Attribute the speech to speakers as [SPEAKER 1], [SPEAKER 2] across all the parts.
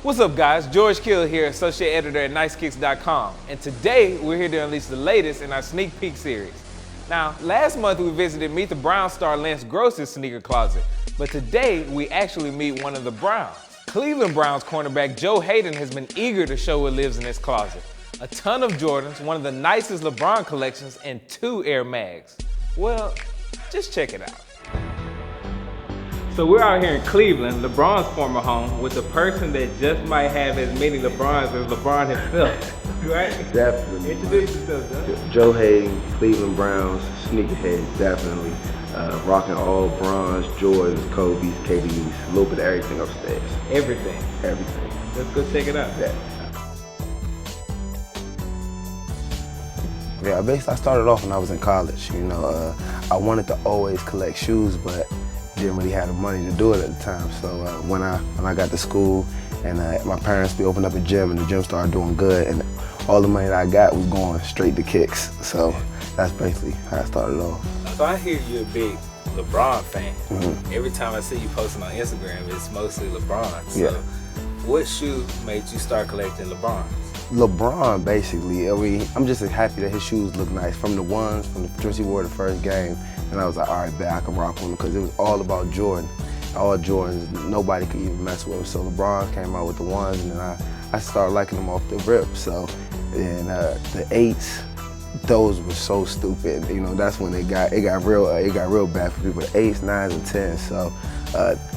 [SPEAKER 1] What's up, guys? George Kill here, associate editor at nicekicks.com, and today we're here to unleash the latest in our sneak peek series. Now, last month we visited Meet the Browns star Lance Gross's sneaker closet, but today we actually meet one of the Browns. Cleveland Browns cornerback Joe Haden has been eager to show what lives in his closet. A ton of Jordans, one of the nicest LeBron collections, and 2 Air Mags. Well, just check it out. So we're out here in Cleveland, LeBron's former home, with a person that just might have as many LeBrons as LeBron himself, right?
[SPEAKER 2] Definitely.
[SPEAKER 1] Introduce yourself, Joe.
[SPEAKER 2] Joe Haden, Cleveland Browns, sneakerhead, definitely. Rocking all bronze, Jordans, Kobe's, KD's, a little bit of everything upstairs.
[SPEAKER 1] Everything.
[SPEAKER 2] Everything.
[SPEAKER 1] Let's go check it out.
[SPEAKER 2] Yeah, basically I started off when I was in college. I wanted to always collect shoes, but didn't really have the money to do it at the time. So when I got to school and my parents opened up a gym and the gym started doing good, and all the money that I got was going straight to kicks. So that's basically how I started off.
[SPEAKER 1] So I hear you're a big LeBron fan.
[SPEAKER 2] Mm-hmm.
[SPEAKER 1] Every time I see you posting on Instagram, it's mostly LeBron. So
[SPEAKER 2] Yeah.
[SPEAKER 1] what shoe made you start collecting LeBrons?
[SPEAKER 2] LeBron, basically. I'm just happy that his shoes look nice. From the dress he wore the first game, and I was like, all right, bet I can rock with him, because it was all about Jordan. All Jordans, nobody could even mess with him. So LeBron came out with the ones, and then I started liking them off the rip. So, and the 8s, those were so stupid. That's when it got real bad for people. The 8s, 9s, and 10s. So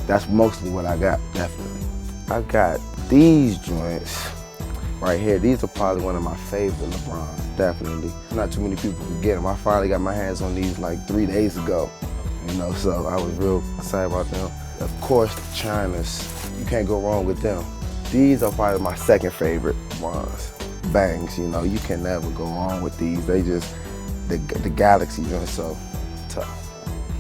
[SPEAKER 2] that's mostly what I got, definitely. I got these joints right here. These are probably one of my favorite LeBrons, definitely. Not too many people can get them. I finally got my hands on these like 3 days ago, so I was real excited about them. Of course, the Chinas, you can't go wrong with them. These are probably my second favorite ones. Bangs, you can never go wrong with these. They just, the Galaxy joints, so tough.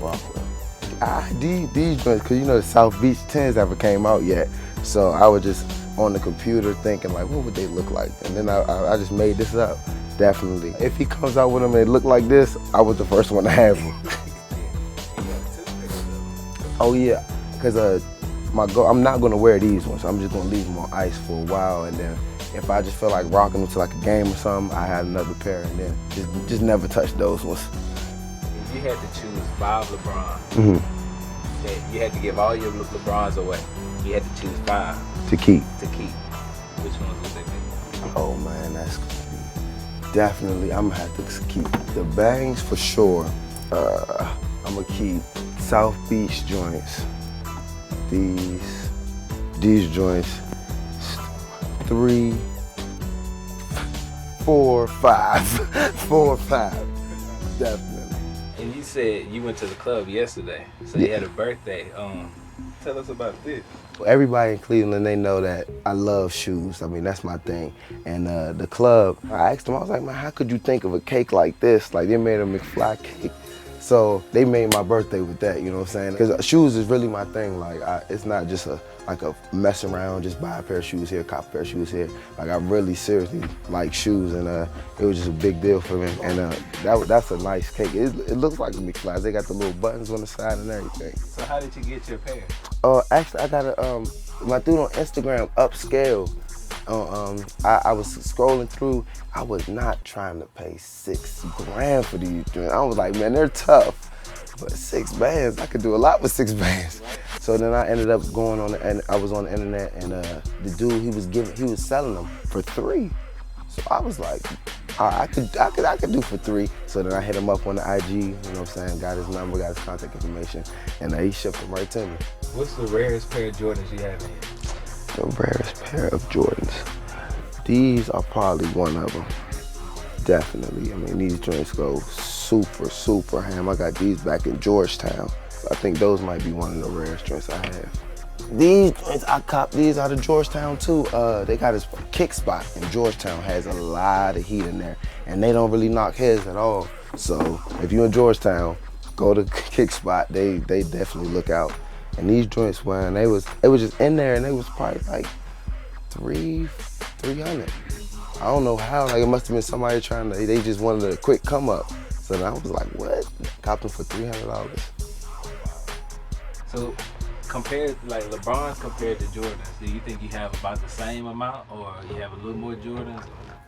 [SPEAKER 2] Rock with them. These joints, because the South Beach 10s haven't came out yet, so I was just on the computer thinking like, what would they look like? And then I just made this up, definitely. If he comes out with them and they look like this, I was the first one to have them. Oh yeah, because I'm not gonna wear these ones. I'm just gonna leave them on ice for a while, and then if I just feel like rocking them to like a game or something, I had another pair, and then just never touch those ones.
[SPEAKER 1] If you had to choose 5 LeBrons, you had to give all your LeBrons away. You had to choose 5
[SPEAKER 2] to keep.
[SPEAKER 1] Which ones would they be?
[SPEAKER 2] Oh man, that's gonna be definitely. I'm gonna have to keep the Bangs for sure. I'm gonna keep South Beach joints. These joints. 3, 4, 5. 4 or 5, definitely.
[SPEAKER 1] And you said you went to the club yesterday, so you had a birthday. Tell us about this.
[SPEAKER 2] Everybody in Cleveland, they know that I love shoes. I mean, that's my thing. And the club, I asked them, I was like, man, how could you think of a cake like this? Like, they made a McFly cake. So they made my birthday with that, you know what I'm saying? Because shoes is really my thing. Like, it's not just a mess around, just buy a pair of shoes here, cop a pair of shoes here. Like, I really seriously like shoes, and it was just a big deal for me. And that's a nice cake. It looks like a McFly. They got the little buttons on the side and everything.
[SPEAKER 1] So how did you get your pair?
[SPEAKER 2] Actually, I got my dude on Instagram, Upscale. I was scrolling through. I was not trying to pay $6 grand for these joints. I was like, man, they're tough, but 6 bands, I could do a lot with 6 bands. So then I ended up going on, and I was on the internet, and the dude he was selling them for 3. So I was like, I could do for 3. So then I hit him up on the IG, you know what I'm saying? Got his number, got his contact information, and he shipped them right to me.
[SPEAKER 1] What's the rarest pair of Jordans you have in here?
[SPEAKER 2] The rarest pair of Jordans. These are probably one of them. Definitely. I mean, these joints go super, super ham. I got these back in Georgetown. I think those might be one of the rarest joints I have. These joints, I copped these out of Georgetown too. They got this kick spot in Georgetown, has a lot of heat in there, and they don't really knock heads at all. So if you're in Georgetown, go to kick spot. They definitely look out. And these joints, man, it was just in there, and they was probably like 300. I don't know how. Like, it must have been somebody they just wanted a quick come up. So then I was like, what? Copped them for $300.
[SPEAKER 1] So compared, like LeBron's compared to Jordans, do you think you have about the same amount, or you have a little more Jordans?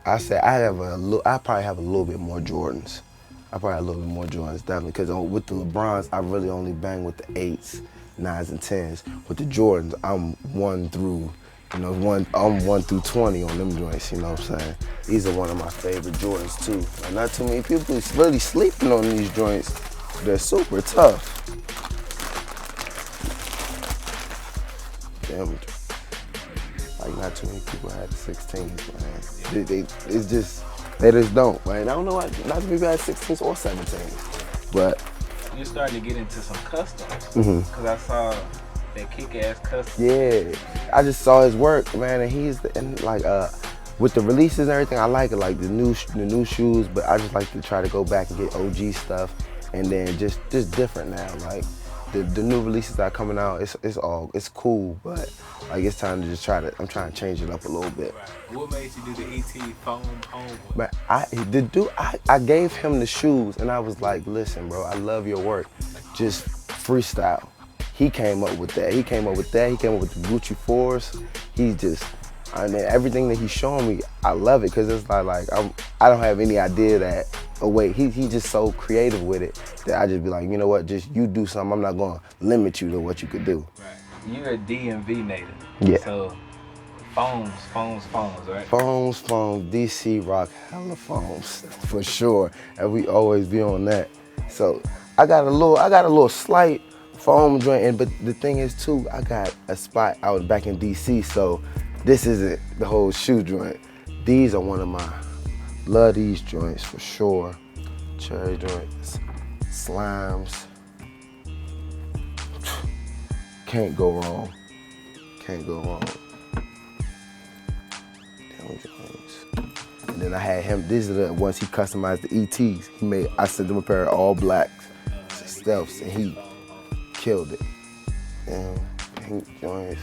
[SPEAKER 2] I say I probably have a little bit more Jordans. I probably have a little bit more Jordans, definitely, because with the LeBrons, I really only bang with the 8s, 9s, and 10s. With the Jordans, I'm 1 through, I'm 1 through 20 on them joints, you know what I'm saying? These are one of my favorite Jordans too. And not too many people is really sleeping on these joints. They're super tough. Damn, like not too many people had 16s, man. They just don't, man. I don't know why not too many people had 16s or 17s, but.
[SPEAKER 1] You're starting to get into some customs, because I saw that kick-ass custom.
[SPEAKER 2] Yeah, I just saw his work, man, and like with the releases and everything, I like it, like the new shoes, but I just like to try to go back and get OG stuff, and then just different now, like the new releases that are coming out, it's cool, but like it's time to just I'm trying to change it up a little bit.
[SPEAKER 1] Right. What made you do the ET foam home?
[SPEAKER 2] But I gave him the shoes, and I was like, listen, bro, I love your work, just freestyle. He came up with that. He came up with the Gucci 4s. Everything that he's showing me, I love it, because it's like I don't have any idea that, oh wait, he's just so creative with it that I just be like, you know what, just you do something, I'm not gonna limit you to what you could do.
[SPEAKER 1] Right. You're a DMV native.
[SPEAKER 2] Yeah.
[SPEAKER 1] So phones, right?
[SPEAKER 2] Phones, DC rock hella phones, for sure. And we always be on that. So I got a little slight foam joint, but the thing is too, I got a spot out back in DC, so this isn't the whole shoe joint. These are one of my, love these joints for sure. Cherry joints, slimes. Can't go wrong. Can't go wrong. Damn joints. And then I had him, these are the ones he customized, the ETs. I sent him a pair of all black stealths, and he killed it. And pink joints.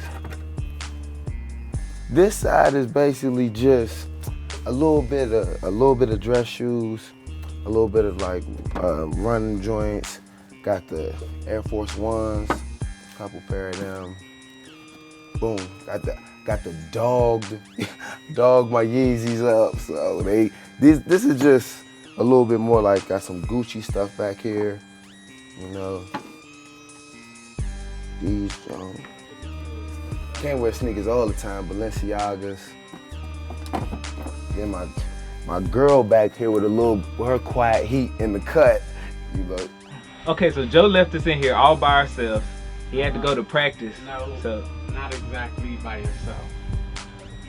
[SPEAKER 2] This side is basically just a little bit of dress shoes, a little bit of like running joints. Got the Air Force Ones, a couple pair of them. Boom, got the dog my Yeezys up. So this is just a little bit more like, got some Gucci stuff back here, you know. These can't wear sneakers all the time, Balenciagas. Then my girl back here with her quiet heat in the cut, you know.
[SPEAKER 1] Okay, so Joe left us in here all by ourselves. He had to go to practice.
[SPEAKER 3] No,
[SPEAKER 1] so
[SPEAKER 3] not exactly by yourself.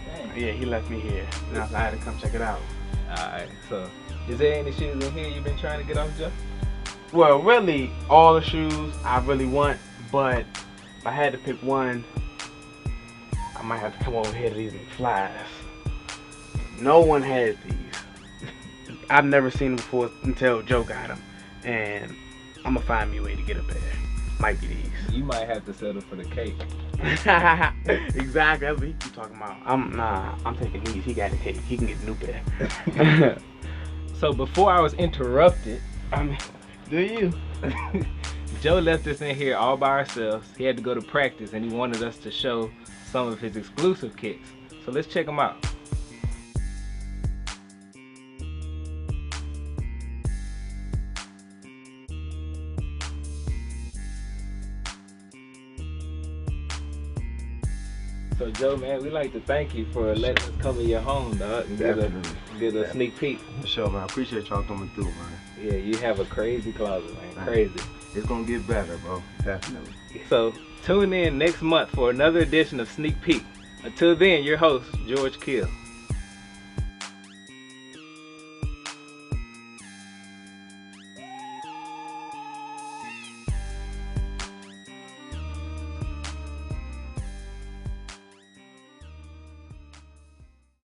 [SPEAKER 3] Dang. Yeah, he left me here. Now I had to come check it out.
[SPEAKER 1] Alright, so is there any shoes in here you've been trying to get off, Joe?
[SPEAKER 3] Well, really, all the shoes I really want, but if I had to pick one, I might have to come over here to these McFlys. No one has these. I've never seen them before until Joe got them, and I'm gonna find me a way to get a pair. Might be these.
[SPEAKER 1] You might have to settle for the cake.
[SPEAKER 3] Exactly, that's what he keep talking about. I'm taking these. He got the cake. He can get a new pair.
[SPEAKER 1] So before I was interrupted,
[SPEAKER 3] do you?
[SPEAKER 1] Joe left us in here all by ourselves. He had to go to practice, and he wanted us to show some of his exclusive kicks. So let's check them out. So Joe, man, we like to thank you for letting us come in your home, dog, and get a sneak peek.
[SPEAKER 2] For sure, man. I appreciate y'all coming through, man.
[SPEAKER 1] Yeah, you have a crazy closet, man. Crazy.
[SPEAKER 2] It's gonna get better, bro. Definitely.
[SPEAKER 1] So tune in next month for another edition of Sneak Peek. Until then, your host, George Kill.